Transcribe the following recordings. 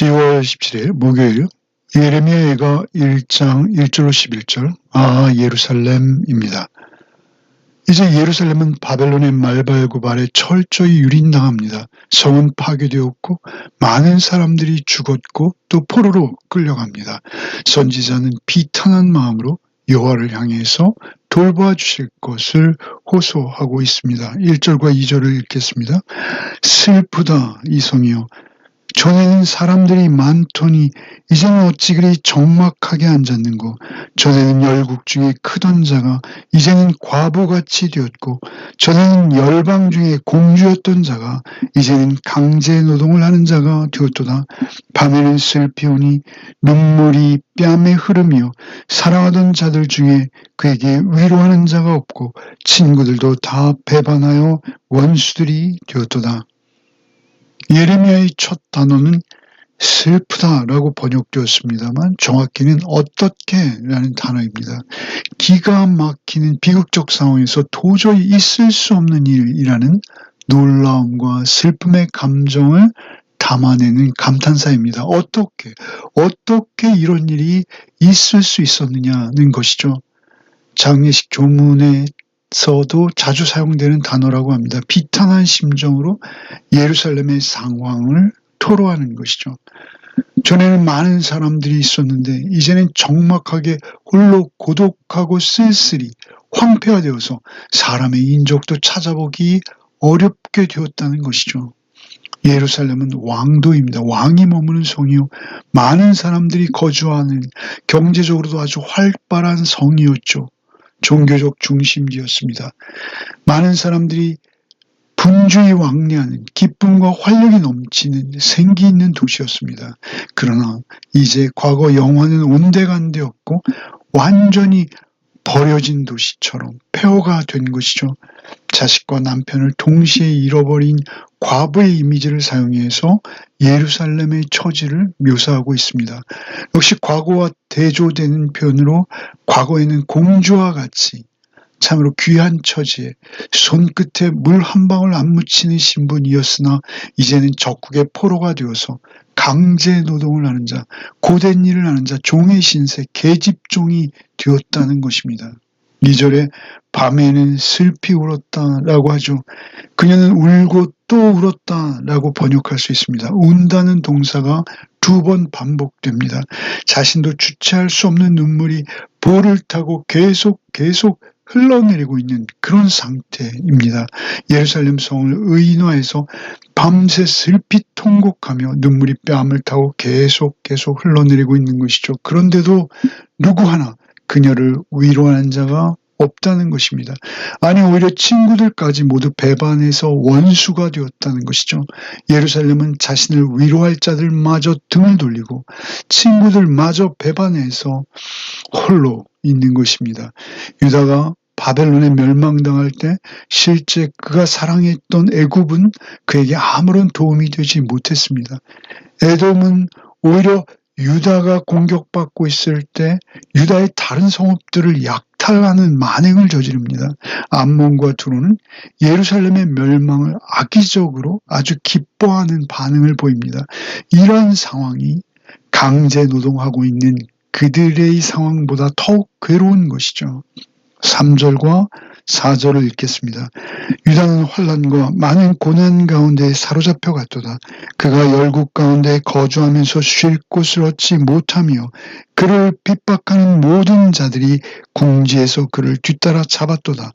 10월 17일 목요일 예레미야가 1장 1절로 11절 예루살렘입니다. 이제 예루살렘은 바벨론의 말발굽 아래 철저히 유린당합니다. 성은 파괴되었고 많은 사람들이 죽었고 또 포로로 끌려갑니다. 선지자는 비탄한 마음으로 여호와를 향해서 돌보아 주실 것을 호소하고 있습니다. 1절과 2절을 읽겠습니다. 슬프다 이 성이여, 전에는 사람들이 많더니 이제는 어찌 그리 적막하게 앉았는고. 전에는 열국 중에 크던 자가 이제는 과부같이 되었고, 전에는 열방 중에 공주였던 자가 이제는 강제 노동을 하는 자가 되었도다. 밤에는 슬피 오니 눈물이 뺨에 흐르며 사랑하던 자들 중에 그에게 위로하는 자가 없고 친구들도 다 배반하여 원수들이 되었도다. 예레미야의 첫 단어는 슬프다라고 번역되었습니다만 정확히는 어떻게라는 단어입니다. 기가 막히는 비극적 상황에서 도저히 있을 수 없는 일이라는 놀라움과 슬픔의 감정을 담아내는 감탄사입니다. 어떻게 이런 일이 있을 수 있었느냐는 것이죠. 장례식 조문에 서도 자주 사용되는 단어라고 합니다. 비탄한 심정으로 예루살렘의 상황을 토로하는 것이죠. 전에는 많은 사람들이 있었는데 이제는 적막하게 홀로 고독하고 쓸쓸히 황폐화되어서 사람의 인적도 찾아보기 어렵게 되었다는 것이죠. 예루살렘은 왕도입니다. 왕이 머무는 성이요, 많은 사람들이 거주하는 경제적으로도 아주 활발한 성이었죠. 종교적 중심지였습니다. 많은 사람들이 분주히 왕래하는 기쁨과 활력이 넘치는 생기 있는 도시였습니다. 그러나 이제 과거 영화는 온데간데 없고 완전히 버려진 도시처럼 폐허가 된 것이죠. 자식과 남편을 동시에 잃어버린 과부의 이미지를 사용해서 예루살렘의 처지를 묘사하고 있습니다. 역시 과거와 대조되는 표현으로 과거에는 공주와 같이 참으로 귀한 처지에 손끝에 물 한 방울 안 묻히는 신분이었으나 이제는 적국의 포로가 되어서 강제 노동을 하는 자, 고된 일을 하는 자, 종의 신세, 계집종이 되었다는 것입니다. 2절에 밤에는 슬피 울었다라고 하죠. 그녀는 울고 또 울었다라고 번역할 수 있습니다. 운다는 동사가 2번 반복됩니다. 자신도 주체할 수 없는 눈물이 볼을 타고 계속 흘러내리고 있는 그런 상태입니다. 예루살렘 성을 의인화해서 밤새 슬피 통곡하며 눈물이 뺨을 타고 계속 흘러내리고 있는 것이죠. 그런데도 누구 하나 그녀를 위로하는 자가 없다는 것입니다. 아니, 오히려 친구들까지 모두 배반해서 원수가 되었다는 것이죠. 예루살렘은 자신을 위로할 자들마저 등을 돌리고 친구들마저 배반해서 홀로 있는 것입니다. 유다가 바벨론에 멸망당할 때 실제 그가 사랑했던 애굽은 그에게 아무런 도움이 되지 못했습니다. 에돔은 오히려 유다가 공격받고 있을 때 유다의 다른 성읍들을 약탈하는 만행을 저지릅니다. 암몬과 두로는 예루살렘의 멸망을 악의적으로 아주 기뻐하는 반응을 보입니다. 이런 상황이 강제 노동하고 있는 그들의 상황보다 더욱 괴로운 것이죠. 3절과 4절을 읽겠습니다. 유다는 환난과 많은 고난 가운데 사로잡혀 갔도다. 그가 열국 가운데 거주하면서 쉴 곳을 얻지 못하며 그를 핍박하는 모든 자들이 궁지에서 그를 뒤따라 잡았도다.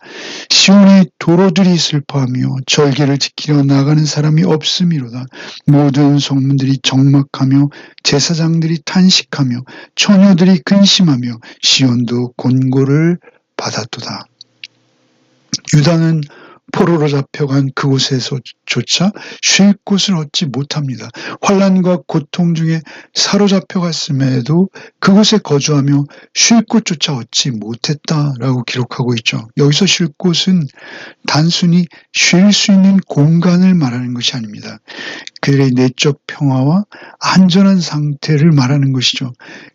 시온의 도로들이 슬퍼하며 절개를 지키려 나가는 사람이 없음이로다. 모든 성문들이 적막하며 제사장들이 탄식하며 처녀들이 근심하며 시온도 곤고를 받았도다. 유다는 포로로 잡혀간 그곳에서조차 쉴 곳을 얻지 못합니다. 환난과 고통 중에 사로잡혀 갔음에도 그곳에 거주하며 쉴 곳조차 얻지 못했다라고 기록하고 있죠. 여기서 쉴 곳은 단순히 쉴 수 있는 공간을 말하는 것이 아닙니다. 그들의 내적 평화와 안전한 상태를 말하는 것이죠.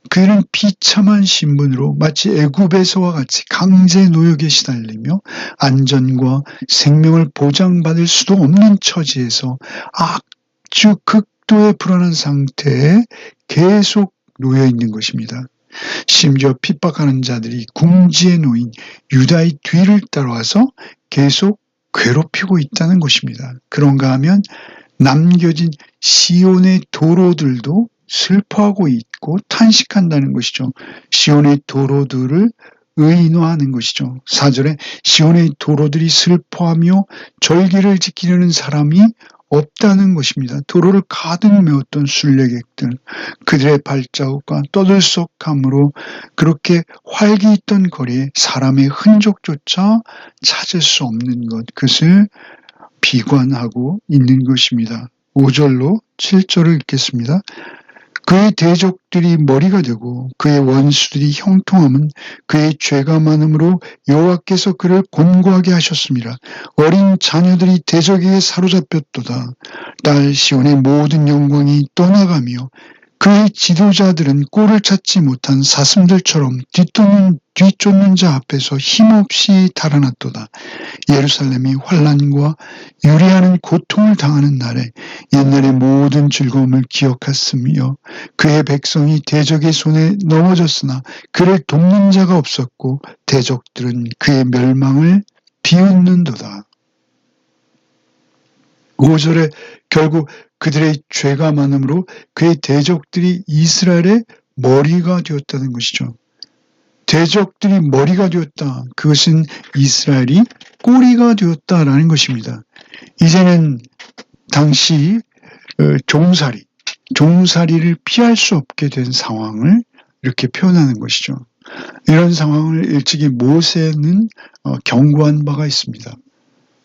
그들은 비참한 신분으로 마치 애굽에서와 같이 강제 노역에 시달리며 안전과 생명을 보장받을 수도 없는 처지에서 아주 극도의 불안한 상태에 계속 놓여 있는 것입니다. 심지어 핍박하는 자들이 궁지에 놓인 유다의 뒤를 따라와서 계속 괴롭히고 있다는 것입니다. 그런가 하면 남겨진 시온의 도로들도 슬퍼하고 있고 탄식한다는 것이죠. 시온의 도로들을 의인화하는 것이죠. 4절에 시온의 도로들이 슬퍼하며 절기를 지키려는 사람이 없다는 것입니다. 도로를 가득 메웠던 순례객들, 그들의 발자국과 떠들썩함으로 그렇게 활기 있던 거리에 사람의 흔적조차 찾을 수 없는 것, 그것을 비관하고 있는 것입니다. 5절로 7절을 읽겠습니다. 그의 대적들이 머리가 되고 그의 원수들이 형통함은 그의 죄가 많음으로 여호와께서 그를 곤고하게 하셨습니다. 어린 자녀들이 대적에게 사로잡혔도다. 딸 시온의 모든 영광이 떠나가며 그의 지도자들은 꼴을 찾지 못한 사슴들처럼 뒤쫓는 자 앞에서 힘없이 달아났도다. 예루살렘이 환난과 유리하는 고통을 당하는 날에 옛날의 모든 즐거움을 기억했으며 그의 백성이 대적의 손에 넘어졌으나 그를 돕는 자가 없었고 대적들은 그의 멸망을 비웃는도다. 5절에 결국 그들의 죄가 많음으로 그의 대적들이 이스라엘의 머리가 되었다는 것이죠. 대적들이 머리가 되었다. 그것은 이스라엘이 꼬리가 되었다라는 것입니다. 이제는 당시 종살이를 피할 수 없게 된 상황을 이렇게 표현하는 것이죠. 이런 상황을 일찍이 모세는 경고한 바가 있습니다.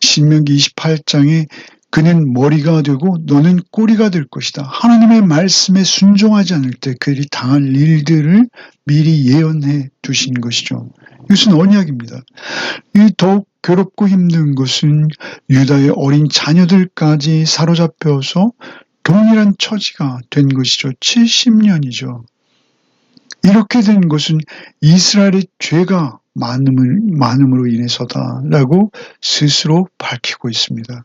신명기 28장에 그는 머리가 되고 너는 꼬리가 될 것이다. 하나님의 말씀에 순종하지 않을 때 그들이 당할 일들을 미리 예언해 두신 것이죠. 이것은 언약입니다. 이 더욱 괴롭고 힘든 것은 유다의 어린 자녀들까지 사로잡혀서 동일한 처지가 된 것이죠. 70년이죠. 이렇게 된 것은 이스라엘의 죄가 많음으로 인해서다라고 스스로 밝히고 있습니다.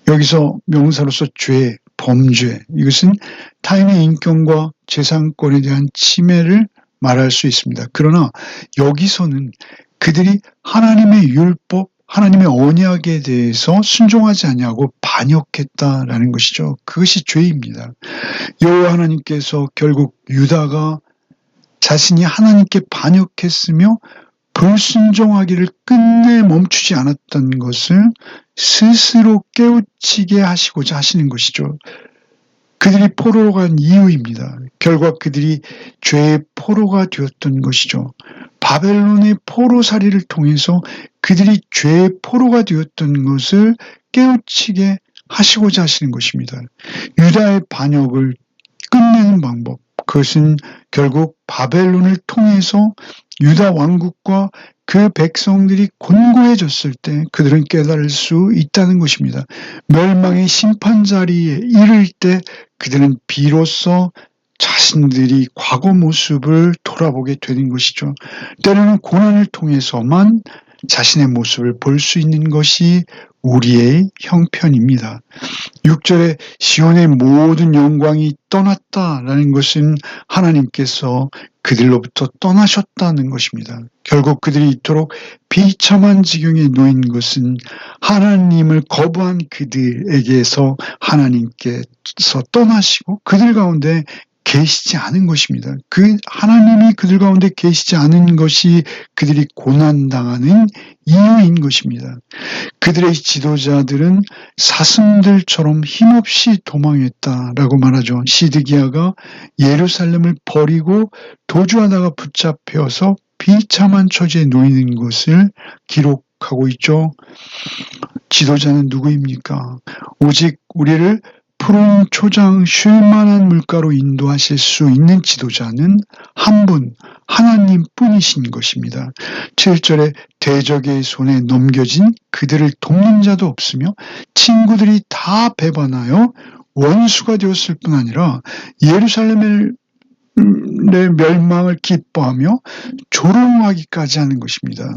여기서 명사로서 죄, 범죄, 이것은 타인의 인권과 재산권에 대한 침해를 말할 수 있습니다. 그러나 여기서는 그들이 하나님의 율법, 하나님의 언약에 대해서 순종하지 아니하고 반역했다라는 것이죠. 그것이 죄입니다. 여호와 하나님께서 결국 유다가 자신이 하나님께 반역했으며 불순종하기를 끝내 멈추지 않았던 것을 스스로 깨우치게 하시고자 하시는 것이죠. 그들이 포로로 간 이유입니다. 결국 그들이 죄의 포로가 되었던 것이죠. 바벨론의 포로살이를 통해서 그들이 죄의 포로가 되었던 것을 깨우치게 하시고자 하시는 것입니다. 유다의 반역을 끝내는 방법, 그것은 결국 바벨론을 통해서 유다 왕국과 그 백성들이 곤고해졌을 때 그들은 깨달을 수 있다는 것입니다. 멸망의 심판 자리에 이를 때 그들은 비로소 자신들이 과거 모습을 돌아보게 되는 것이죠. 때로는 고난을 통해서만 자신의 모습을 볼 수 있는 것이 우리의 형편입니다. 6절에 시온의 모든 영광이 떠났다라는 것은 하나님께서 그들로부터 떠나셨다는 것입니다. 결국 그들이 이토록 비참한 지경에 놓인 것은 하나님을 거부한 그들에게서 하나님께서 떠나시고 그들 가운데 계시지 않은 것입니다. 그 하나님이 그들 가운데 계시지 않은 것이 그들이 고난당하는 이유인 것입니다. 그들의 지도자들은 사슴들처럼 힘없이 도망했다라고 말하죠. 시드기야가 예루살렘을 버리고 도주하다가 붙잡혀서 비참한 처지에 놓이는 것을 기록하고 있죠. 지도자는 누구입니까? 오직 우리를 푸른 초장 쉴만한 물가로 인도하실 수 있는 지도자는 한 분, 하나님뿐이신 것입니다. 7절에 대적의 손에 넘겨진 그들을 돕는 자도 없으며 친구들이 다 배반하여 원수가 되었을 뿐 아니라 예루살렘의 멸망을 기뻐하며 조롱하기까지 하는 것입니다.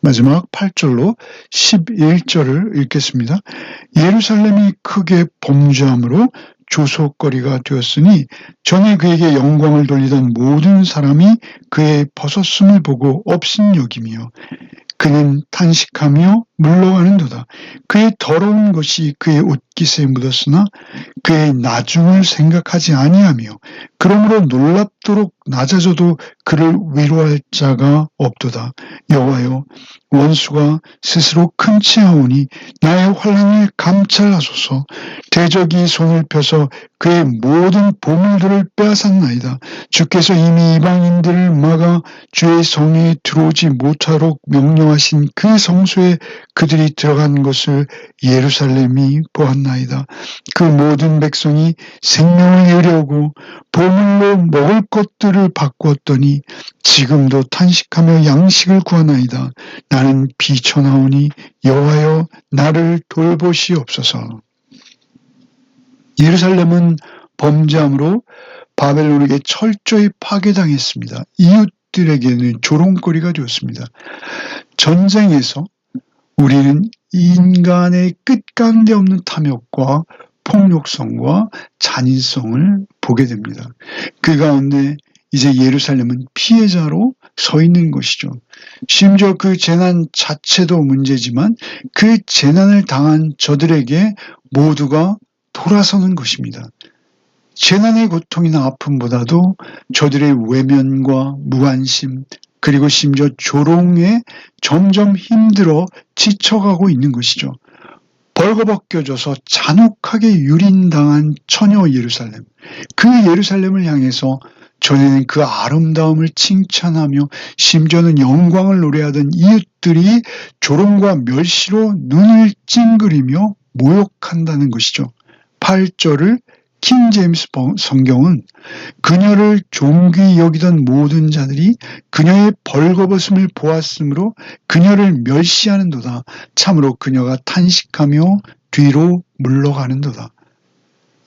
마지막 8절로 11절을 읽겠습니다. 예루살렘이 크게 범죄함으로 조소거리가 되었으니 전에 그에게 영광을 돌리던 모든 사람이 그의 벗었음을 보고 없인 여기며 그는 탄식하며 물러가는도다. 그의 더러운 것이 그의 옷깃에 묻었으나 그의 나중을 생각하지 아니하며 그러므로 놀랍도록 낮아져도 그를 위로할 자가 없도다. 여호와여, 원수가 스스로 큰 체하오니 나의 환난을 감찰하소서. 대적이 손을 펴서 그의 모든 보물들을 빼앗았나이다. 주께서 이미 이방인들을 막아 주의 성에 들어오지 못하도록 명령하신 그 성소에 그들이 들어간 것을 예루살렘이 보았나이다. 그 모든 백성이 생명을 의뢰하고 보물로 먹을 것들을 바꾸었더니 지금도 탄식하며 양식을 구하나이다. 나는 비쳐나오니 여호와여, 나를 돌보시옵소서. 예루살렘은 범죄함으로 바벨론에게 철저히 파괴당했습니다. 이웃들에게는 조롱거리가 되었습니다. 전쟁에서 우리는 인간의 끝가운데 없는 탐욕과 폭력성과 잔인성을 보게 됩니다. 그 가운데 이제 예루살렘은 피해자로 서 있는 것이죠. 심지어 그 재난 자체도 문제지만 그 재난을 당한 저들에게 모두가 돌아서는 것입니다. 재난의 고통이나 아픔보다도 저들의 외면과 무관심, 그리고 심지어 조롱에 점점 힘들어 지쳐가고 있는 것이죠. 벌거벗겨져서 잔혹하게 유린당한 처녀 예루살렘, 그 예루살렘을 향해서 전에는 그 아름다움을 칭찬하며 심지어는 영광을 노래하던 이웃들이 조롱과 멸시로 눈을 찡그리며 모욕한다는 것이죠. 8절을 킹 제임스 성경은 그녀를 존귀 여기던 모든 자들이 그녀의 벌거벗음을 보았으므로 그녀를 멸시하는도다. 참으로 그녀가 탄식하며 뒤로 물러가는도다.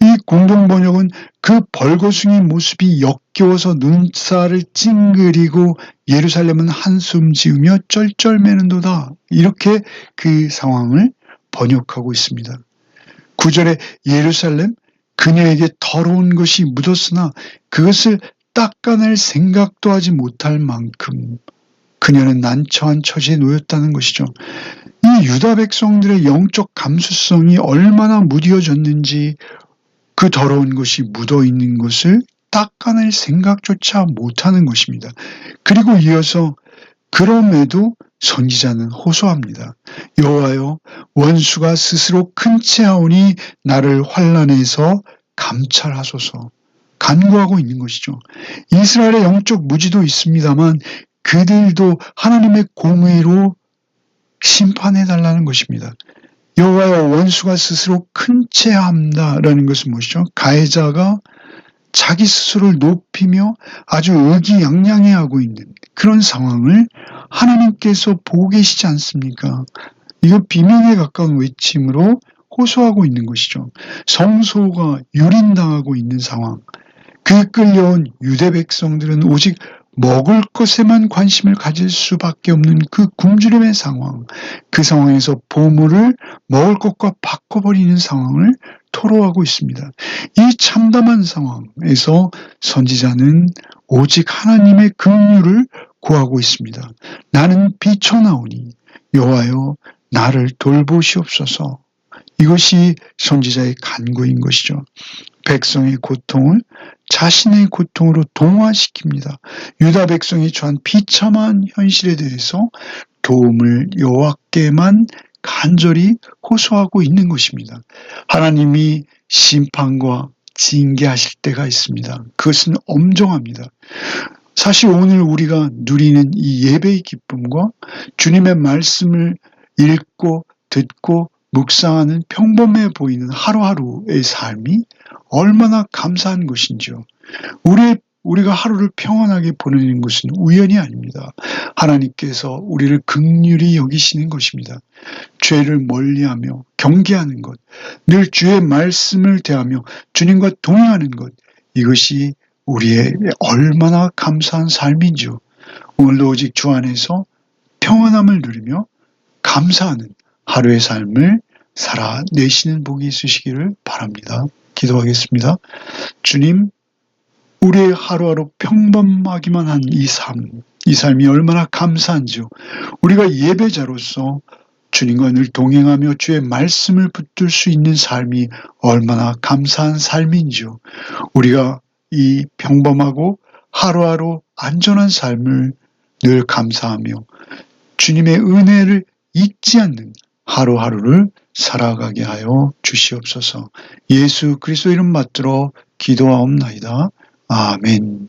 이 공동번역은 그 벌거숭이 모습이 역겨워서 눈살을 찡그리고 예루살렘은 한숨 지으며 쩔쩔매는도다. 이렇게 그 상황을 번역하고 있습니다. 9절에 예루살렘, 그녀에게 더러운 것이 묻었으나 그것을 닦아낼 생각도 하지 못할 만큼 그녀는 난처한 처지에 놓였다는 것이죠. 이 유다 백성들의 영적 감수성이 얼마나 무뎌졌는지 그 더러운 것이 묻어있는 것을 닦아낼 생각조차 못하는 것입니다. 그리고 이어서 그럼에도 선지자는 호소합니다. 여호와여, 원수가 스스로 큰 체하오니 나를 환난에서 감찰하소서. 간구하고 있는 것이죠. 이스라엘의 영적 무지도 있습니다만 그들도 하나님의 공의로 심판해달라는 것입니다. 여호와여, 원수가 스스로 큰 체함다라는 것은 무엇이죠? 가해자가 자기 스스로를 높이며 아주 의기양양해하고 있는 그런 상황을 하나님께서 보고 계시지 않습니까? 이거 비명에 가까운 외침으로 호소하고 있는 것이죠. 성소가 유린당하고 있는 상황. 그 끌려온 유대 백성들은 오직 먹을 것에만 관심을 가질 수밖에 없는 그 굶주림의 상황, 그 상황에서 보물을 먹을 것과 바꿔버리는 상황을 토로하고 있습니다. 이 참담한 상황에서 선지자는 오직 하나님의 긍휼을 구하고 있습니다. 나는 비쳐나오니 여호와여, 나를 돌보시옵소서. 이것이 선지자의 간구인 것이죠. 백성의 고통을 자신의 고통으로 동화시킵니다. 유다 백성이 처한 비참한 현실에 대해서 도움을 여호와께만 간절히 호소하고 있는 것입니다. 하나님이 심판과 징계하실 때가 있습니다. 그것은 엄정합니다. 사실 오늘 우리가 누리는 이 예배의 기쁨과 주님의 말씀을 읽고 듣고 묵상하는 평범해 보이는 하루하루의 삶이 얼마나 감사한 것인지요. 우리가 하루를 평안하게 보내는 것은 우연이 아닙니다. 하나님께서 우리를 긍휼히 여기시는 것입니다. 죄를 멀리하며 경계하는 것, 늘 주의 말씀을 대하며 주님과 동행하는 것, 이것이 우리의 얼마나 감사한 삶인지요. 오늘도 오직 주 안에서 평안함을 누리며 감사하는 하루의 삶을 살아내시는 복이 있으시기를 바랍니다. 기도하겠습니다. 주님, 우리의 하루하루 평범하기만 한 이 삶이 얼마나 감사한지요. 우리가 예배자로서 주님과 늘 동행하며 주의 말씀을 붙들 수 있는 삶이 얼마나 감사한 삶인지요. 우리가 이 평범하고 하루하루 안전한 삶을 늘 감사하며 주님의 은혜를 잊지 않는 하루하루를 살아가게 하여 주시옵소서. 예수 그리스도 이름 받들어 기도하옵나이다. 아멘.